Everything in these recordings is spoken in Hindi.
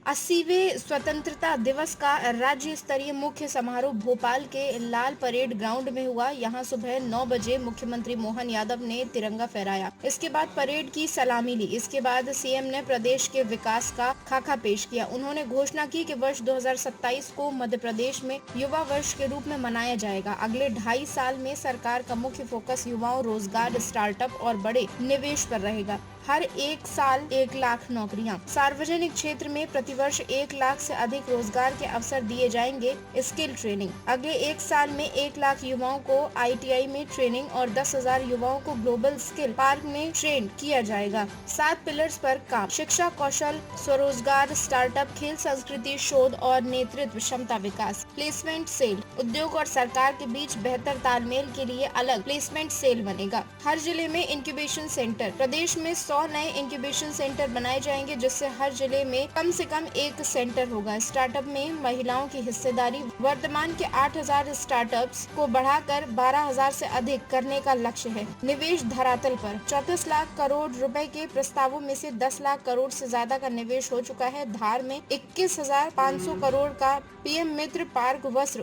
80वें स्वतंत्रता दिवस का राज्य स्तरीय मुख्य समारोह भोपाल के लाल परेड ग्राउंड में हुआ। यहां सुबह 9 बजे मुख्यमंत्री मोहन यादव ने तिरंगा फहराया। इसके बाद परेड की सलामी ली। इसके बाद सीएम ने प्रदेश के विकास का खाका पेश किया। उन्होंने घोषणा की कि वर्ष 2027 को मध्य प्रदेश में युवा वर्ष के रूप में मनाया जाएगा। अगले 2.5 साल में सरकार का मुख्य फोकस युवाओं, रोजगार, स्टार्टअप और बड़े निवेश पर रहेगा। हर एक साल 1 लाख नौकरियां। सार्वजनिक क्षेत्र में प्रतिवर्ष 1 लाख से अधिक रोजगार के अवसर दिए जाएंगे। स्किल ट्रेनिंग, अगले 1 साल में 1 लाख युवाओं को ITI में ट्रेनिंग और 10,000 युवाओं को ग्लोबल स्किल पार्क में ट्रेन किया जाएगा। 7 पिलर्स पर काम: शिक्षा, कौशल, स्वरोजगार, स्टार्टअप, खेल, संस्कृति, शोध और नेतृत्व क्षमता विकास। प्लेसमेंट सेल, उद्योग और सरकार के बीच बेहतर तालमेल के लिए अलग प्लेसमेंट सेल बनेगा। हर जिले में इंक्यूबेशन सेंटर, प्रदेश में 100 नए इंक्यूबेशन सेंटर बनाए जाएंगे, जिससे हर जिले में कम से कम 1 सेंटर होगा। स्टार्टअप में महिलाओं की हिस्सेदारी, वर्तमान के 8,000 स्टार्टअप्स को बढ़ाकर 12,000 से अधिक करने का लक्ष्य है। निवेश धरातल पर, 34 लाख करोड़ रुपए के प्रस्तावों में से 10 लाख करोड़ से ज्यादा का निवेश हो चुका है। धार में 21,500 करोड़ का PM मित्र पार्क वस्त्र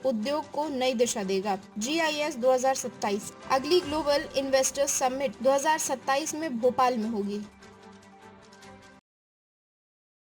उद्योग को नई दिशा देगा। GIS 2027, अगली ग्लोबल इन्वेस्टर्स समिट 2027 में भोपाल में होगी।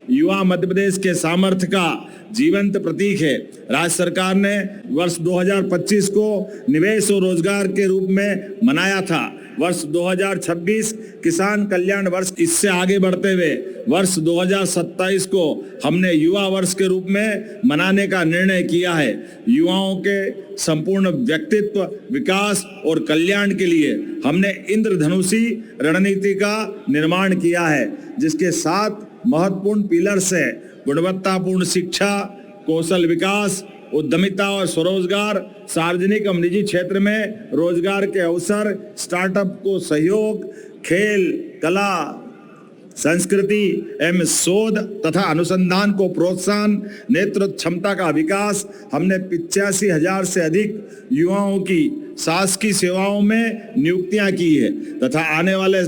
युवा मध्य प्रदेश के सामर्थ्य का जीवंत प्रतीक है। राज्य सरकार ने वर्ष 2025 को निवेश और रोजगार के रूप में मनाया था। वर्ष 2026 किसान कल्याण वर्ष। इससे आगे बढ़ते हुए वर्ष 2027 को हमने युवा वर्ष के रूप में मनाने का निर्णय किया है। युवाओं के संपूर्ण व्यक्तित्व विकास और कल्याण के लिए हमने इंद्रधनुषी रणनीति का निर्माण किया है, जिसके 7 महत्वपूर्ण पिलर्स है: गुणवत्तापूर्ण शिक्षा, कौशल विकास, उद्यमिता और स्वरोजगार, सार्वजनिक एवं निजी क्षेत्र में रोजगार के अवसर, स्टार्टअप को सहयोग, खेल, कला, संस्कृति एवं शोध तथा अनुसंधान को प्रोत्साहन, नेतृत्व क्षमता का विकास। हमने 85,000 से अधिक युवाओं की शासकीय सेवाओं में नियुक्तियां की है तथा आने वाले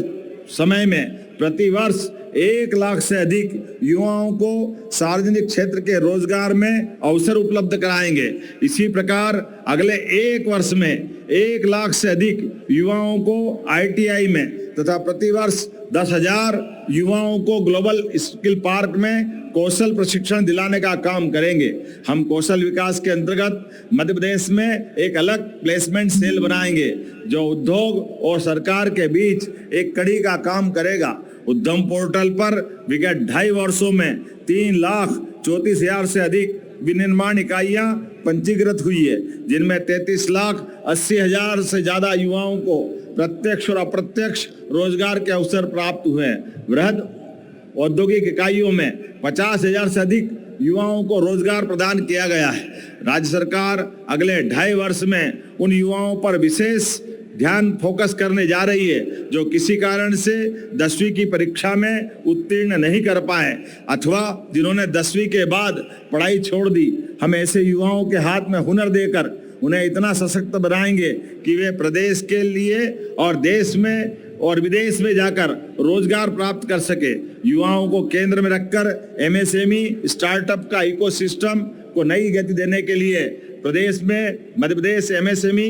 समय में प्रतिवर्ष 1 लाख से अधिक युवाओं को सार्वजनिक क्षेत्र के रोजगार में अवसर उपलब्ध कराएंगे। इसी प्रकार अगले 1 वर्ष में 1 लाख से अधिक युवाओं को ITI में तथा प्रतिवर्ष 10,000 युवाओं को ग्लोबल स्किल पार्क में कौशल प्रशिक्षण दिलाने का काम करेंगे। हम कौशल विकास के अंतर्गत मध्य प्रदेश में एक अलग प्लेसमेंट सेल बनाएंगे, जो उद्योग और सरकार के बीच एक कड़ी का काम करेगा। उद्यम पोर्टल पर विगत 2.5 वर्षों में 3,34,000 से अधिक विनिर्माण इकाइयां पंजीकृत हुई है, जिनमें 33,80,000 से ज्यादा युवाओं को प्रत्यक्ष और अप्रत्यक्ष रोजगार के अवसर प्राप्त हुए हैं। वृहद औद्योगिक इकाइयों में 50,000 से अधिक युवाओं को रोजगार प्रदान किया गया है। राज्य सरकार अगले 2.5 वर्ष में उन युवाओं पर विशेष ध्यान फोकस करने जा रही है जो किसी कारण से 10वीं की परीक्षा में उत्तीर्ण नहीं कर पाए अथवा जिन्होंने 10वीं के बाद पढ़ाई छोड़ दी। हम ऐसे युवाओं के हाथ में हुनर देकर उन्हें इतना सशक्त बनाएंगे कि वे प्रदेश के लिए और देश में और विदेश में जाकर रोजगार प्राप्त कर सके। युवाओं को केंद्र में रखकर MSME स्टार्टअप का इकोसिस्टम को नई गति देने के लिए प्रदेश में मध्य प्रदेश MSME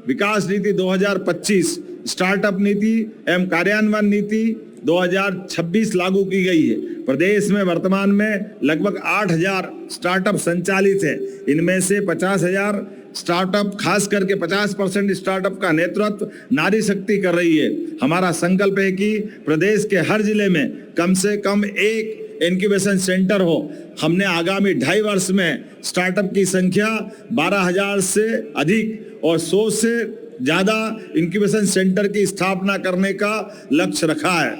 विकास नीति 2025, स्टार्टअप नीति एवं कार्यान्वयन नीति 2026 लागू की गई है। प्रदेश में वर्तमान में लगभग 8,000 स्टार्टअप संचालित है। इनमें से 50,000 स्टार्टअप, खास करके 50% स्टार्टअप का नेतृत्व नारी शक्ति कर रही है। हमारा संकल्प है कि प्रदेश के हर जिले में कम से कम 1 इंक्यूबेशन सेंटर हो। हमने आगामी 2.5 वर्ष में स्टार्टअप की संख्या 12,000 से अधिक और 100 से ज्यादा इंक्यूबेशन सेंटर की स्थापना करने का लक्ष्य रखा है।